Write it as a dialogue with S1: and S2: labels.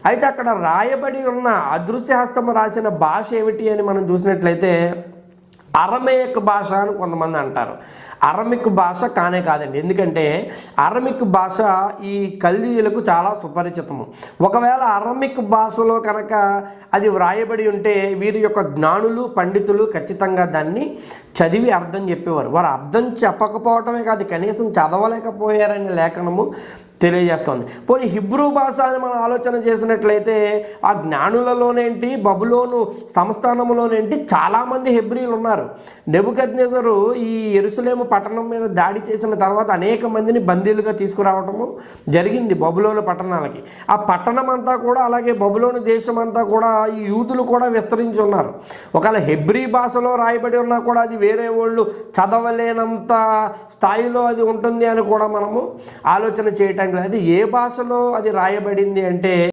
S1: అయితే అక్కడ రాయబడి ఉన్న అదృశ్యహస్తం రాసిన భాష ఏమిటి అని మనం చూసినట్లయితే అరమేయక్ భాష అని కొంతమంది అంటారు. అరమిక్ భాష కానే కాదండి. ఎందుకంటే అరమిక్ భాష ఈ కల్దీయులకు చాలా సుపరిచితము. ఒకవేళ అరమిక్ భాషలో కనుక అది వ్రాయబడి ఉంటే వీరి యొక్క జ్ఞానులు పండితులు ఖచ్చితంగా దాన్ని చదివి అర్థం చెప్పేవారు. వారు అర్థం చెప్పకపోవటమే కాదు, కనీసం చదవలేకపోయారనే లేఖనము తెలియజేస్తుంది. పోనీ హిబ్రూ భాష అని మనం ఆలోచన చేసినట్లయితే ఆ జ్ఞానులలోనేంటి, బబులోను సంస్థానంలోనేంటి చాలామంది హెబ్రీలు ఉన్నారు. నెబుకద్నెజరు ఈ యెరూషలేము పట్టణం మీద దాడి చేసిన తర్వాత అనేక మందిని బందీలుగా తీసుకురావటము జరిగింది బబులోను పట్టణాలకి. ఆ పట్టణం అంతా కూడా, అలాగే బబులోను దేశం అంతా కూడా ఈ యూదులు కూడా విస్తరించి ఉన్నారు. ఒకవేళ హెబ్రీ భాషలో రాయబడి ఉన్నా కూడా అది వేరే వాళ్ళు చదవలేనంత స్థాయిలో అది ఉంటుంది అని కూడా మనము ఆలోచన చేయటం. అది ఏ భాషలో అది రాయబడింది అంటే